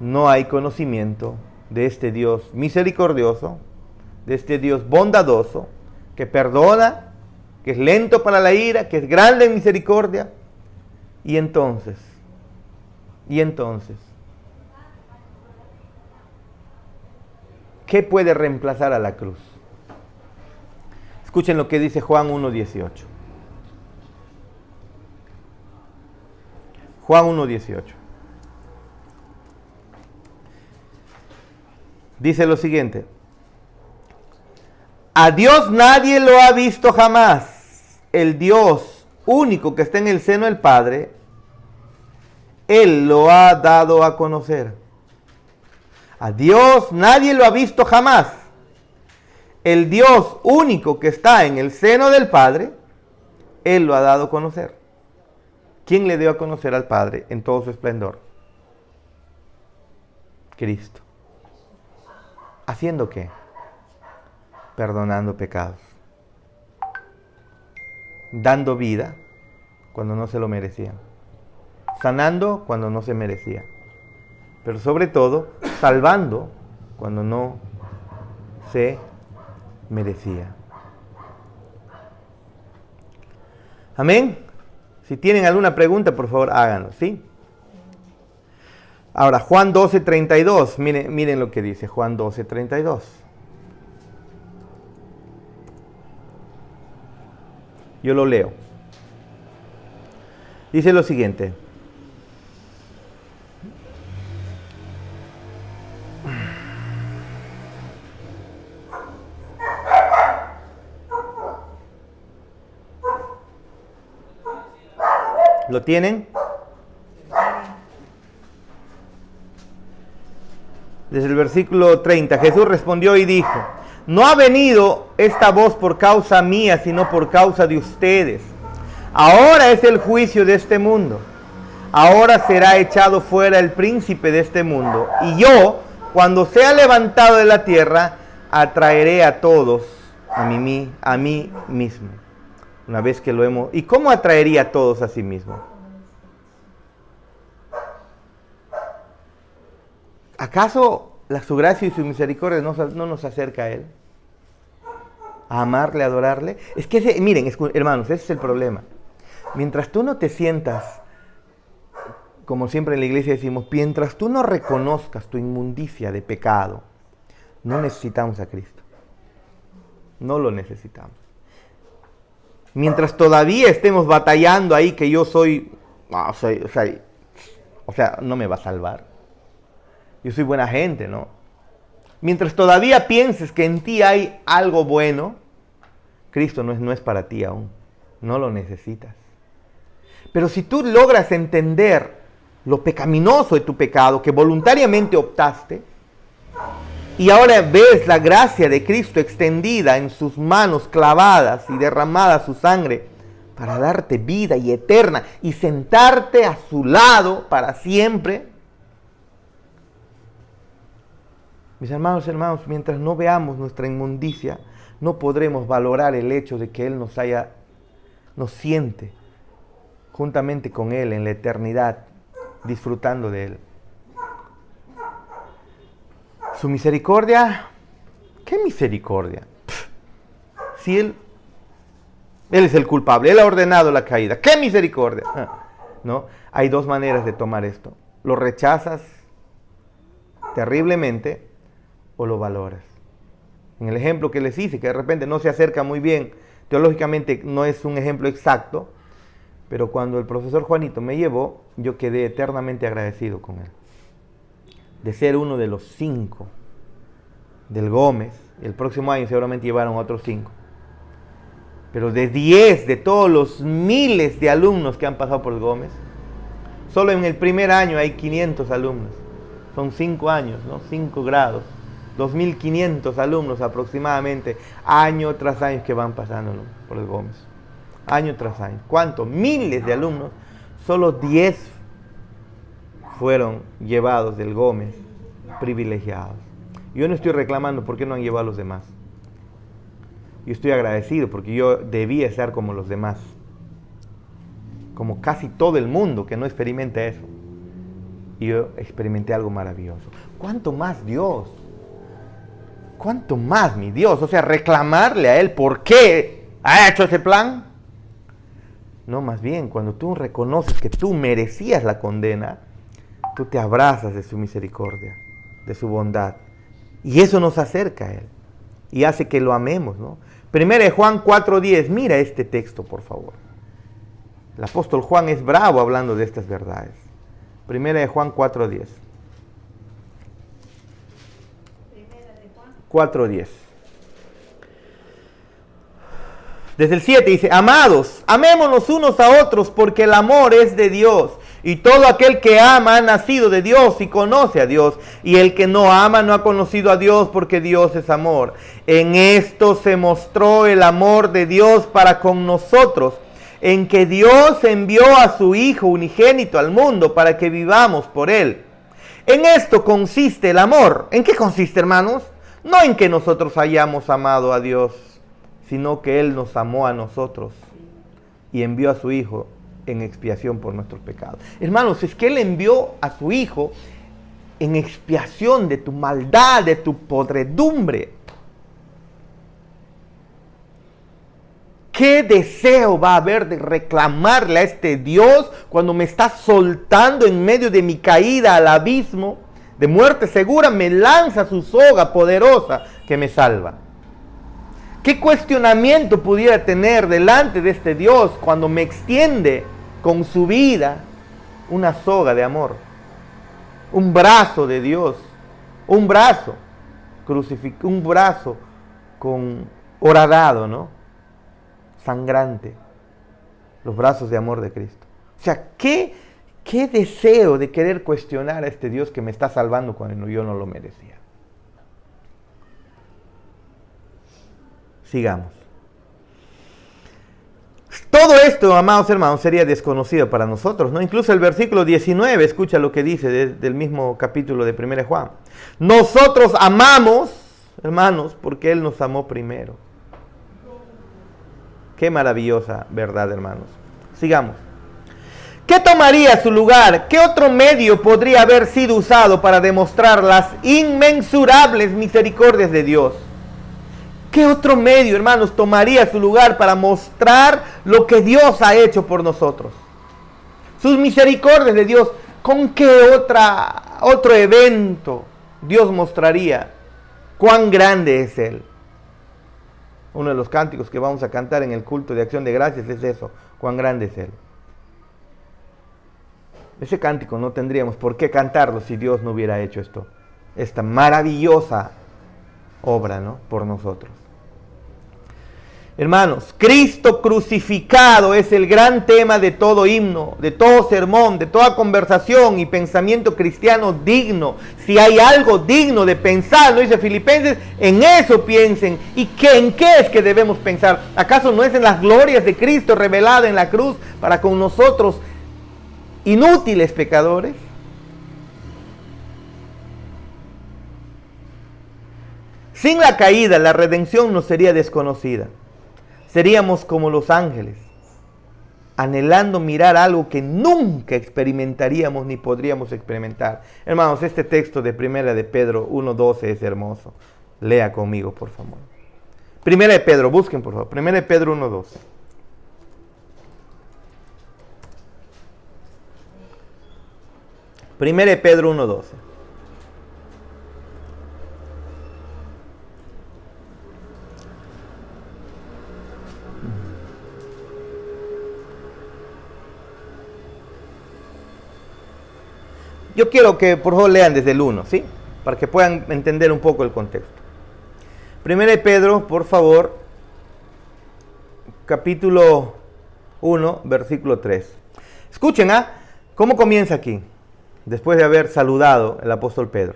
no hay conocimiento de este Dios misericordioso, de este Dios bondadoso, que perdona, que es lento para la ira, que es grande en misericordia. Y entonces, ¿qué puede reemplazar a la cruz? Escuchen lo que dice Juan 1:18. Juan 1:18. Dice lo siguiente: a Dios nadie lo ha visto jamás. El Dios único que está en el seno del Padre, Él lo ha dado a conocer. A Dios nadie lo ha visto jamás. el Dios único que está en el seno del Padre, Él lo ha dado a conocer. ¿Quién le dio a conocer al Padre en todo su esplendor? Cristo. ¿Haciendo qué? Perdonando pecados. Dando vida cuando no se lo merecían. Sanando cuando no se merecía. Pero sobre todo, salvando cuando no se merecía. Amén. Si tienen alguna pregunta, por favor, háganlo, ¿sí? Ahora, Juan 12:32. Miren lo que dice Juan 12:32. Yo lo leo. Dice lo siguiente. ¿Lo tienen? Desde el versículo 30, Jesús respondió y dijo: no ha venido esta voz por causa mía, sino por causa de ustedes. Ahora es el juicio de este mundo. Ahora será echado fuera el príncipe de este mundo. Y yo, cuando sea levantado de la tierra, atraeré a todos a mí mismo. Una vez que lo hemos... ¿Y cómo atraería a todos a sí mismo? ¿Acaso su gracia y su misericordia no nos acerca a Él? A amarle, a adorarle. Es que, miren, hermanos, ese es el problema. Mientras tú no te sientas, como siempre en la iglesia decimos, mientras tú no reconozcas tu inmundicia de pecado, no necesitamos a Cristo. No lo necesitamos. Mientras todavía estemos batallando ahí que yo soy, o sea, no me va a salvar. Yo soy buena gente, ¿no? Mientras todavía pienses que en ti hay algo bueno, Cristo no es para ti aún. No lo necesitas. Pero si tú logras entender lo pecaminoso de tu pecado, que voluntariamente optaste, y ahora ves la gracia de Cristo extendida en sus manos clavadas y derramada su sangre para darte vida y eterna y sentarte a su lado para siempre. Mis hermanos, mientras no veamos nuestra inmundicia, no podremos valorar el hecho de que Él nos siente juntamente con Él en la eternidad, disfrutando de Él. Su misericordia, ¿qué misericordia? Si Él es el culpable, Él ha ordenado la caída, ¿qué misericordia? ¿No? Hay dos maneras de tomar esto. Lo rechazas terriblemente o lo valoras. En el ejemplo que les hice, que de repente no se acerca muy bien, teológicamente no es un ejemplo exacto, pero cuando el profesor Juanito me llevó, yo quedé eternamente agradecido con él. De ser uno de los 5 del Gómez, el próximo año seguramente llevaron otros 5, pero de 10 de todos los miles de alumnos que han pasado por el Gómez, solo en el primer año hay 500 alumnos. Son 5 años, ¿no? 5 grados. 2.500 alumnos aproximadamente, año tras año que van pasando, ¿no?, por el Gómez. Año tras año. ¿Cuántos? Miles de alumnos. Solo 10 fueron llevados del Gómez, privilegiados. Yo no estoy reclamando por qué no han llevado a los demás. Yo estoy agradecido porque yo debía estar como los demás. Como casi todo el mundo que no experimenta eso. Y yo experimenté algo maravilloso. ¿Cuánto más Dios? ¿Cuánto más mi Dios? O sea, reclamarle a Él por qué ha hecho ese plan. No, más bien, cuando tú reconoces que tú merecías la condena, tú te abrazas de su misericordia, de su bondad. Y eso nos acerca a Él. Y hace que lo amemos, ¿no? Primera de Juan 4:10. Mira este texto, por favor. El apóstol Juan es bravo hablando de estas verdades. Primera de Juan 4:10. 4:10. Desde el 7 dice: amados, amémonos unos a otros porque el amor es de Dios. Y todo aquel que ama ha nacido de Dios y conoce a Dios. Y el que no ama no ha conocido a Dios, porque Dios es amor. En esto se mostró el amor de Dios para con nosotros, en que Dios envió a su Hijo unigénito al mundo para que vivamos por Él. En esto consiste el amor. ¿En qué consiste, hermanos? No en que nosotros hayamos amado a Dios, sino que Él nos amó a nosotros y envió a su Hijo en expiación por nuestros pecados. Hermanos, es que Él envió a su Hijo en expiación de tu maldad, de tu podredumbre. ¿Qué deseo va a haber de reclamarle a este Dios cuando me está soltando en medio de mi caída al abismo de muerte segura? Me lanza su soga poderosa que me salva. ¿Qué cuestionamiento pudiera tener delante de este Dios cuando me extiende con su vida una soga de amor? Un brazo de Dios, un brazo crucificado, un brazo con horadado, ¿no? Sangrante, los brazos de amor de Cristo. O sea, ¿qué deseo de querer cuestionar a este Dios que me está salvando cuando yo no lo merecía? Sigamos. Todo esto, amados hermanos, sería desconocido para nosotros, ¿no? Incluso el versículo 19, escucha lo que dice del mismo capítulo de 1 Juan. Nosotros amamos, hermanos, porque Él nos amó primero. Qué maravillosa verdad, hermanos. Sigamos. ¿Qué tomaría su lugar? ¿Qué otro medio podría haber sido usado para demostrar las inmensurables misericordias de Dios? ¿Qué otro medio, hermanos, tomaría su lugar para mostrar lo que Dios ha hecho por nosotros? Sus misericordias de Dios. ¿Con qué otro evento Dios mostraría cuán grande es Él? Uno de los cánticos que vamos a cantar en el culto de acción de gracias es eso, cuán grande es Él. Ese cántico no tendríamos por qué cantarlo si Dios no hubiera hecho esta maravillosa obra, ¿no? Por nosotros. Hermanos, Cristo crucificado es el gran tema de todo himno, de todo sermón, de toda conversación y pensamiento cristiano digno. Si hay algo digno de pensar, lo dice Filipenses, en eso piensen. ¿Y en qué es que debemos pensar? ¿Acaso no es en las glorias de Cristo revelada en la cruz para con nosotros, inútiles pecadores? Sin la caída, la redención nos sería desconocida. Seríamos como los ángeles, anhelando mirar algo que nunca experimentaríamos ni podríamos experimentar. Hermanos, este texto de 1 Pedro 1:12 es hermoso. Lea conmigo, por favor. 1 Pedro, busquen por favor. 1 Pedro 1:12. Pedro 1:12. Yo quiero que por favor lean desde el 1, ¿sí? Para que puedan entender un poco el contexto. 1 Pedro, por favor, capítulo 1, versículo 3. Escuchen, ¿cómo comienza aquí? Después de haber saludado el apóstol Pedro.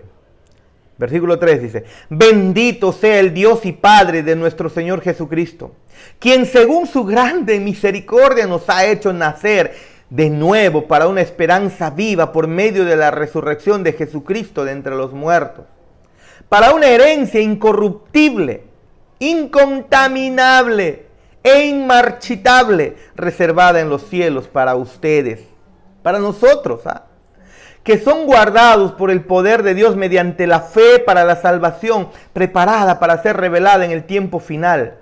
Versículo 3 dice: bendito sea el Dios y Padre de nuestro Señor Jesucristo, quien según su grande misericordia nos ha hecho nacer de nuevo para una esperanza viva por medio de la resurrección de Jesucristo de entre los muertos, para una herencia incorruptible, incontaminable e inmarchitable, reservada en los cielos para ustedes, para nosotros, que son guardados por el poder de Dios mediante la fe para la salvación, preparada para ser revelada en el tiempo final.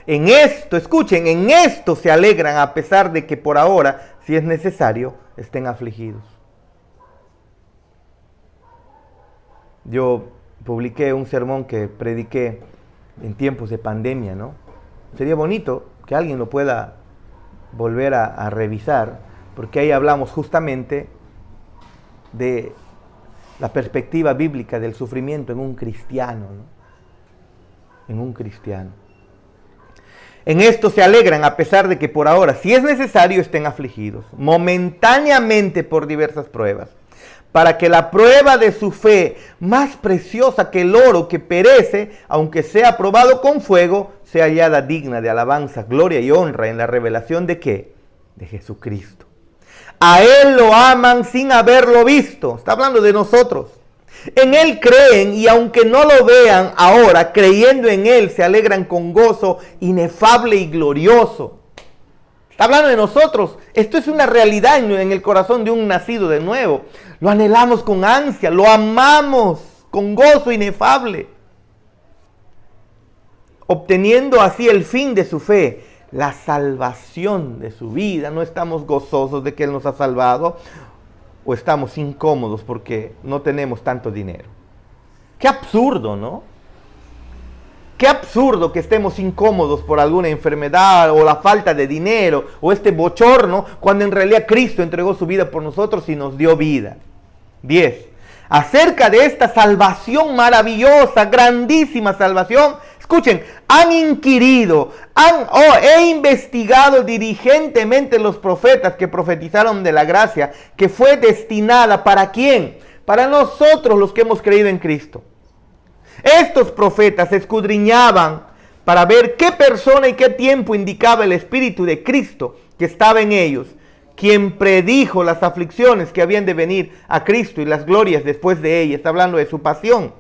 En esto, escuchen, en esto se alegran a pesar de que por ahora, si es necesario, estén afligidos. Yo publiqué un sermón que prediqué en tiempos de pandemia, ¿no? Sería bonito que alguien lo pueda volver a revisar, porque ahí hablamos justamente de la perspectiva bíblica del sufrimiento en un cristiano, ¿no? En un cristiano. En esto se alegran a pesar de que por ahora, si es necesario, estén afligidos, momentáneamente por diversas pruebas, para que la prueba de su fe, más preciosa que el oro que perece, aunque sea probado con fuego, sea hallada digna de alabanza, gloria y honra en la revelación ¿de qué? De Jesucristo. A Él lo aman sin haberlo visto. Está hablando de nosotros. En Él creen y aunque no lo vean ahora, creyendo en Él, se alegran con gozo inefable y glorioso. Está hablando de nosotros. Esto es una realidad en el corazón de un nacido de nuevo. Lo anhelamos con ansia, lo amamos con gozo inefable, obteniendo así el fin de su fe, la salvación de su vida. No estamos gozosos de que Él nos ha salvado, o estamos incómodos porque no tenemos tanto dinero. Qué absurdo, ¿no? Qué absurdo que estemos incómodos por alguna enfermedad o la falta de dinero o este bochorno, cuando en realidad Cristo entregó su vida por nosotros y nos dio vida. 10. Acerca de esta salvación maravillosa, grandísima salvación, escuchen, han inquirido, he investigado diligentemente los profetas que profetizaron de la gracia que fue destinada ¿para quién? Para nosotros los que hemos creído en Cristo. Estos profetas escudriñaban para ver qué persona y qué tiempo indicaba el Espíritu de Cristo que estaba en ellos, quien predijo las aflicciones que habían de venir a Cristo y las glorias después de ella. Está hablando de su pasión.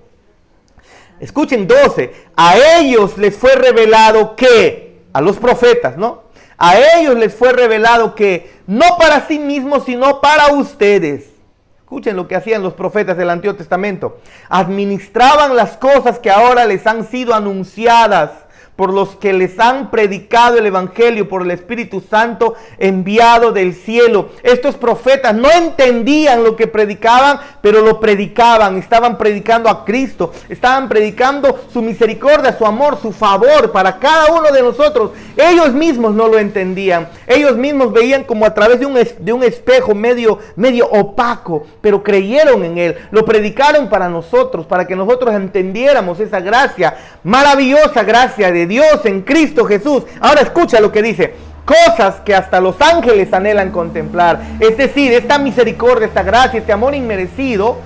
Escuchen 12. A ellos les fue revelado que, a los profetas, ¿no? A ellos les fue revelado que, no para sí mismos, sino para ustedes. Escuchen lo que hacían los profetas del Antiguo Testamento. Administraban las cosas que ahora les han sido anunciadas por los que les han predicado el Evangelio por el Espíritu Santo enviado del cielo. Estos profetas no entendían lo que predicaban, pero lo predicaban. Estaban predicando a Cristo, estaban predicando su misericordia, su amor, su favor para cada uno de nosotros. Ellos mismos no lo entendían. Ellos mismos veían como a través de un espejo medio opaco, pero creyeron en Él. Lo predicaron para nosotros, para que nosotros entendiéramos esa gracia, maravillosa gracia de Dios en Cristo Jesús. Ahora escucha lo que dice: cosas que hasta los ángeles anhelan contemplar. Es decir, esta misericordia, esta gracia, este amor inmerecido,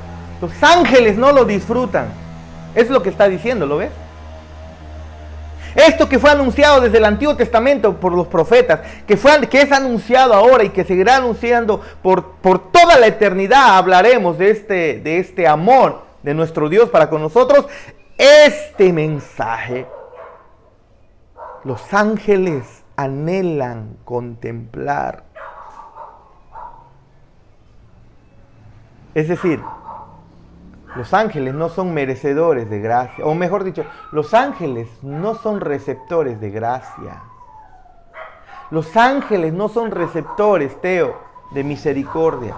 los ángeles no lo disfrutan. Es lo que está diciendo, ¿lo ves? Esto que fue anunciado desde el Antiguo Testamento por los profetas, que es anunciado ahora y que seguirá anunciando por toda la eternidad. Hablaremos de este amor de nuestro Dios para con nosotros. Este mensaje los ángeles anhelan contemplar. Es decir, los ángeles no son merecedores de gracia, o mejor dicho, los ángeles no son receptores de gracia. Los ángeles no son receptores, Teo, de misericordia.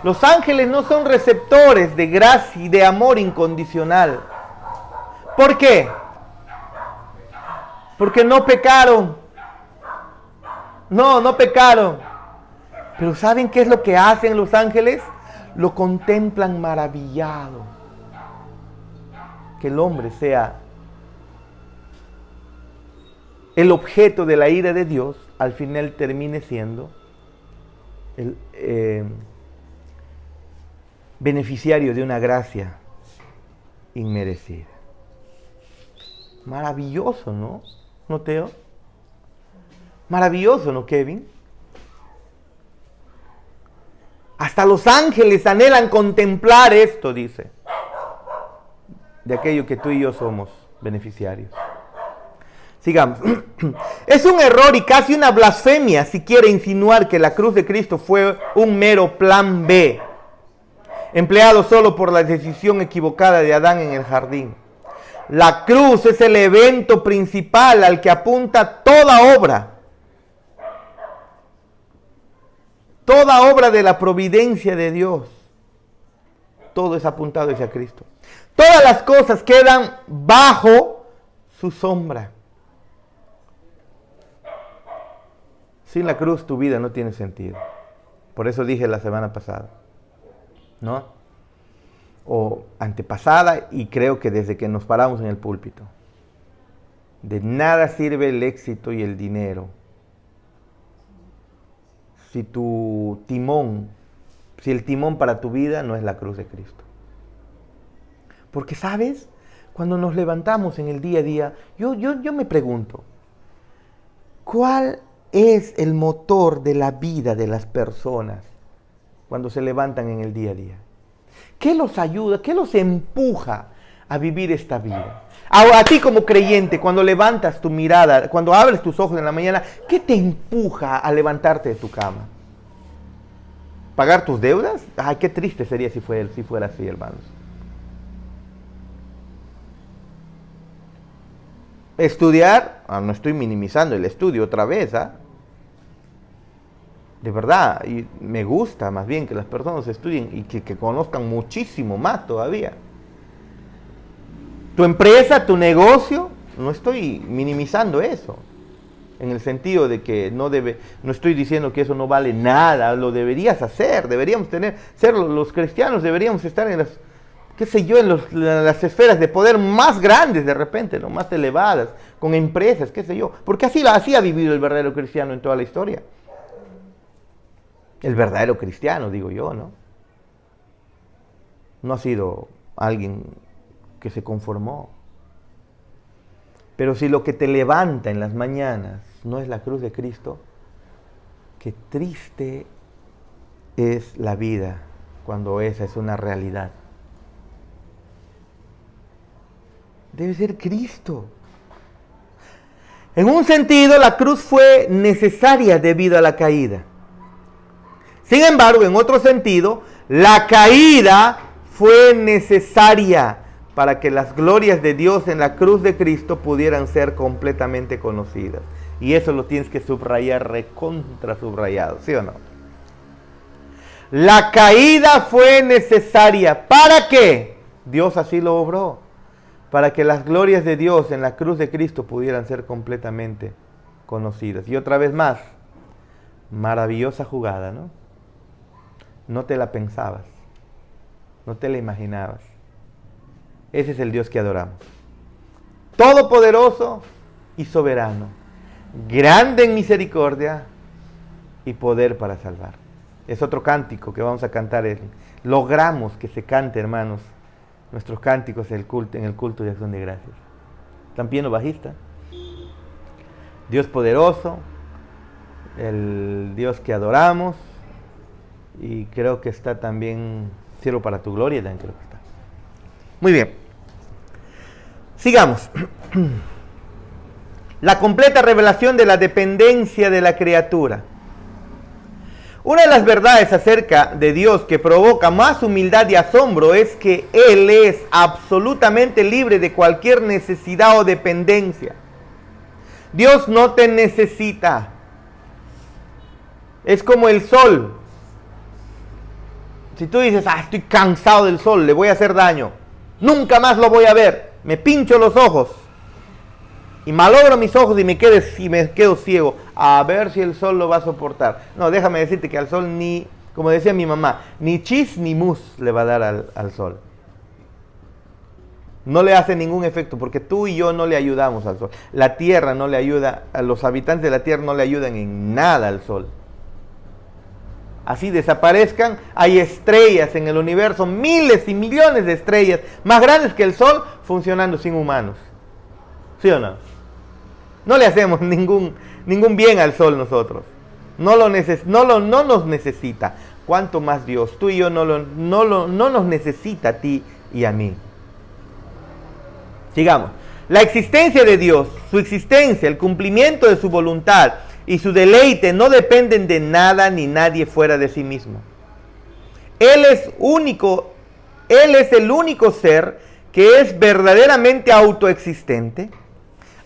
Los ángeles no son receptores de gracia y de amor incondicional. ¿Por qué? Porque no pecaron. No pecaron. Pero ¿saben qué es lo que hacen los ángeles? Lo contemplan maravillados. Que el hombre sea el objeto de la ira de Dios, al final termine siendo el beneficiario de una gracia inmerecida. Maravilloso, ¿no? ¿No, Teo? Maravilloso, ¿no, Kevin? Hasta los ángeles anhelan contemplar esto, dice, de aquello que tú y yo somos beneficiarios. Sigamos. Es un error y casi una blasfemia si quiere insinuar que la cruz de Cristo fue un mero plan B, empleado solo por la decisión equivocada de Adán en el jardín. La cruz es el evento principal al que apunta toda obra. Toda obra de la providencia de Dios. Todo es apuntado hacia Cristo. Todas las cosas quedan bajo su sombra. Sin la cruz tu vida no tiene sentido. Por eso dije la semana pasada, ¿no? O antepasada, y creo que desde que nos paramos en el púlpito. De nada sirve el éxito y el dinero si el timón para tu vida no es la cruz de Cristo. Porque, ¿sabes? Cuando nos levantamos en el día a día, yo me pregunto, ¿cuál es el motor de la vida de las personas cuando se levantan en el día a día? ¿Qué los ayuda? ¿Qué los empuja a vivir esta vida? A ti como creyente, cuando levantas tu mirada, cuando abres tus ojos en la mañana, ¿qué te empuja a levantarte de tu cama? ¿Pagar tus deudas? Ay, qué triste sería si fuera así, hermanos. Estudiar, no estoy minimizando el estudio otra vez, de verdad, y me gusta más bien que las personas estudien y que conozcan muchísimo más todavía. Tu empresa, tu negocio, no estoy minimizando eso, en el sentido de que no estoy diciendo que eso no vale nada, lo deberías hacer, deberíamos ser los cristianos, deberíamos estar en las esferas de poder más grandes de repente, ¿no? Más elevadas, con empresas, qué sé yo, porque así ha vivido el verdadero cristiano en toda la historia. El verdadero cristiano, digo yo, ¿no? No ha sido alguien que se conformó. Pero si lo que te levanta en las mañanas no es la cruz de Cristo, qué triste es la vida cuando esa es una realidad. Debe ser Cristo. En un sentido, la cruz fue necesaria debido a la caída. Sin embargo, en otro sentido, la caída fue necesaria para que las glorias de Dios en la cruz de Cristo pudieran ser completamente conocidas. Y eso lo tienes que subrayar, recontra subrayado, ¿sí o no? La caída fue necesaria. ¿Para qué? Dios así lo obró. Para que las glorias de Dios en la cruz de Cristo pudieran ser completamente conocidas. Y otra vez más, maravillosa jugada, ¿no? No te la pensabas, no te la imaginabas. Ese es el Dios que adoramos. Todopoderoso y soberano, grande en misericordia y poder para salvar. Es otro cántico que vamos a cantar. Logramos que se cante, hermanos, nuestros cánticos en el culto de acción de gracias. ¿Están piano bajista? Dios poderoso, el Dios que adoramos, y creo que está también Cielo para tu gloria, también creo que está. Muy bien. Sigamos. La completa revelación de la dependencia de la criatura. Una de las verdades acerca de Dios que provoca más humildad y asombro es que Él es absolutamente libre de cualquier necesidad o dependencia. Dios no te necesita. Es como el sol. Si tú dices, estoy cansado del sol, le voy a hacer daño, nunca más lo voy a ver, me pincho los ojos y malogro mis ojos y me quedo ciego, a ver si el sol lo va a soportar. No, déjame decirte que al sol como decía mi mamá, ni chis ni mus le va a dar al sol. No le hace ningún efecto porque tú y yo no le ayudamos al sol. La tierra no le ayuda, a los habitantes de la tierra no le ayudan en nada al sol. Así desaparezcan, hay estrellas en el universo, miles y millones de estrellas, más grandes que el sol, funcionando sin humanos. ¿Sí o no? No le hacemos ningún bien al sol nosotros. No nos necesita. ¿Cuánto más Dios? Tú y yo no nos necesita a ti y a mí. Sigamos. La existencia de Dios, su existencia, el cumplimiento de su voluntad y su deleite no dependen de nada ni nadie fuera de sí mismo. Él es el único ser que es verdaderamente autoexistente,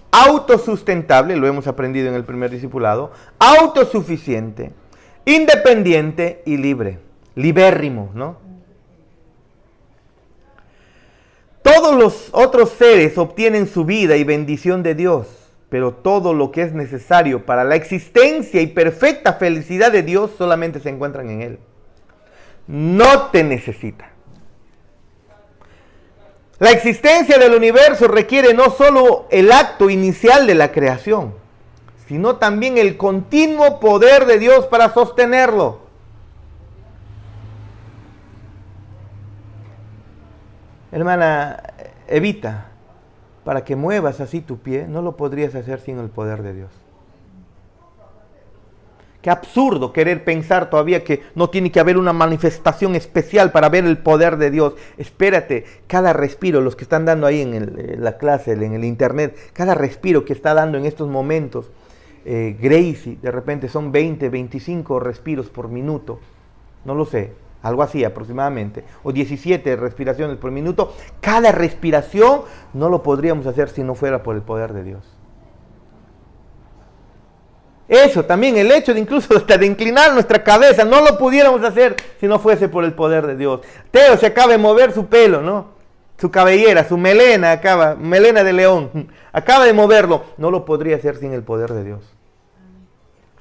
autosustentable, lo hemos aprendido en el primer discipulado, autosuficiente, independiente y libre, libérrimo, ¿no? Todos los otros seres obtienen su vida y bendición de Dios, pero todo lo que es necesario para la existencia y perfecta felicidad de Dios solamente se encuentran en Él. No te necesita. La existencia del universo requiere no solo el acto inicial de la creación, sino también el continuo poder de Dios para sostenerlo. Hermana Evita, para que muevas así tu pie, no lo podrías hacer sin el poder de Dios. Qué absurdo querer pensar todavía que no tiene que haber una manifestación especial para ver el poder de Dios. Espérate, cada respiro, los que están dando ahí en la clase, en el internet, cada respiro que está dando en estos momentos, Gracie, de repente son 20, 25 respiros por minuto, no lo sé, algo así aproximadamente, o 17 respiraciones por minuto. Cada respiración no lo podríamos hacer si no fuera por el poder de Dios. Eso también, el hecho de incluso hasta de inclinar nuestra cabeza, no lo pudiéramos hacer si no fuese por el poder de Dios. Teo se acaba de mover su pelo, ¿no? Su cabellera, su melena melena de león, acaba de moverlo. No lo podría hacer sin el poder de Dios.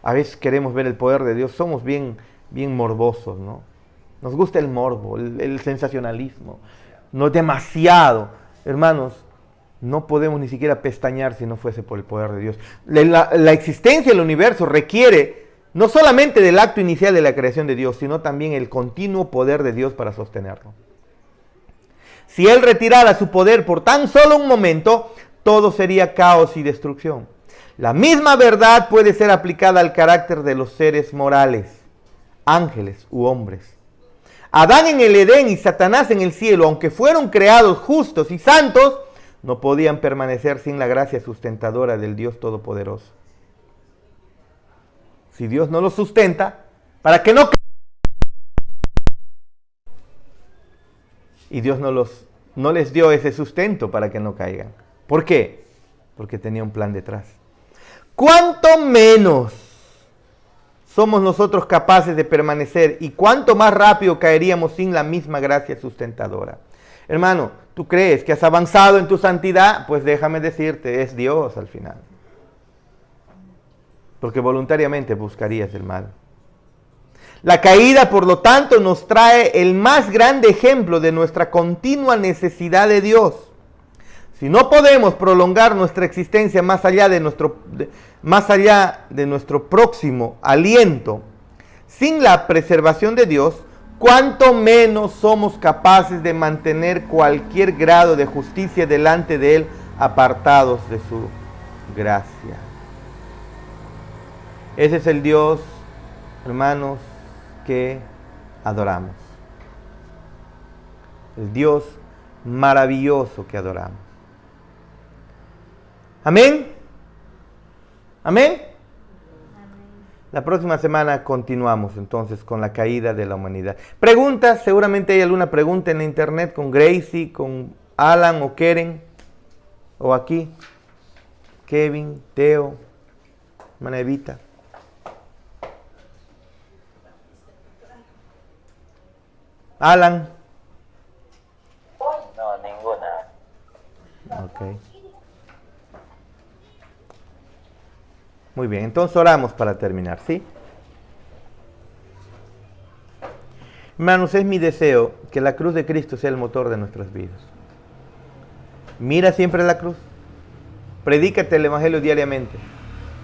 A veces queremos ver el poder de Dios, somos bien morbosos, ¿no? Nos gusta el morbo, el sensacionalismo, no es demasiado. Hermanos, no podemos ni siquiera pestañear si no fuese por el poder de Dios. La existencia del universo requiere no solamente del acto inicial de la creación de Dios, sino también el continuo poder de Dios para sostenerlo. Si Él retirara su poder por tan solo un momento, todo sería caos y destrucción. La misma verdad puede ser aplicada al carácter de los seres morales, ángeles u hombres. Adán en el Edén y Satanás en el cielo, aunque fueron creados justos y santos, no podían permanecer sin la gracia sustentadora del Dios Todopoderoso. Si Dios no los sustenta, para que no caigan. Y Dios no les dio ese sustento para que no caigan. ¿Por qué? Porque tenía un plan detrás. ¿Cuánto menos somos nosotros capaces de permanecer y cuánto más rápido caeríamos sin la misma gracia sustentadora? Hermano, ¿tú crees que has avanzado en tu santidad? Pues déjame decirte, es Dios al final. Porque voluntariamente buscarías el mal. La caída, por lo tanto, nos trae el más grande ejemplo de nuestra continua necesidad de Dios. Si no podemos prolongar nuestra existencia más allá de nuestro próximo aliento, sin la preservación de Dios, cuánto menos somos capaces de mantener cualquier grado de justicia delante de Él, apartados de su gracia. Ese es el Dios, hermanos, que adoramos. El Dios maravilloso que adoramos. Amén. Amén. La próxima semana continuamos entonces con la caída de la humanidad. Preguntas, seguramente hay alguna pregunta en la internet con Gracie, con Alan o Keren, o aquí, Kevin, Teo, hermana Evita. Alan. No, ninguna. Ok. Muy bien, entonces oramos para terminar, ¿sí? Hermanos, es mi deseo que la cruz de Cristo sea el motor de nuestras vidas. Mira siempre la cruz. Predícate el Evangelio diariamente.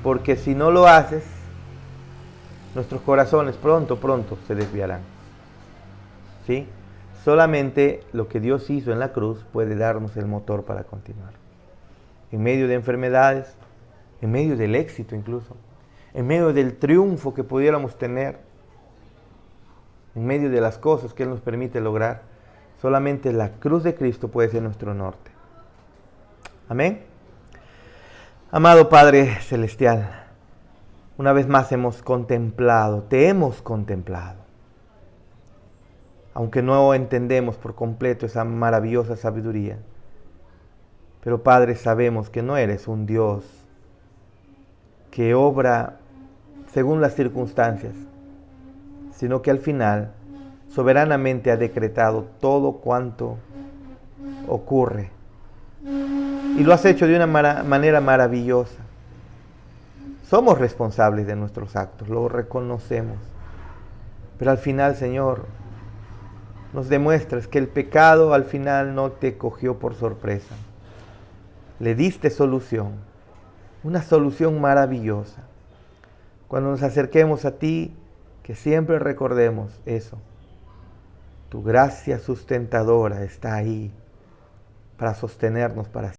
Porque si no lo haces, nuestros corazones pronto se desviarán. ¿Sí? Solamente lo que Dios hizo en la cruz puede darnos el motor para continuar. En medio de enfermedades, en medio del éxito incluso, en medio del triunfo que pudiéramos tener, en medio de las cosas que Él nos permite lograr, solamente la cruz de Cristo puede ser nuestro norte. Amén. Amado Padre Celestial, una vez más hemos contemplado, te hemos contemplado, aunque no entendemos por completo esa maravillosa sabiduría, pero Padre, sabemos que no eres un Dios que obra según las circunstancias, sino que al final soberanamente ha decretado todo cuanto ocurre. Y lo has hecho de una manera maravillosa. Somos responsables de nuestros actos, lo reconocemos. Pero al final, Señor, nos demuestras que el pecado al final no te cogió por sorpresa. Le diste solución, una solución maravillosa. Cuando nos acerquemos a ti, que siempre recordemos eso. Tu gracia sustentadora está ahí para sostenernos para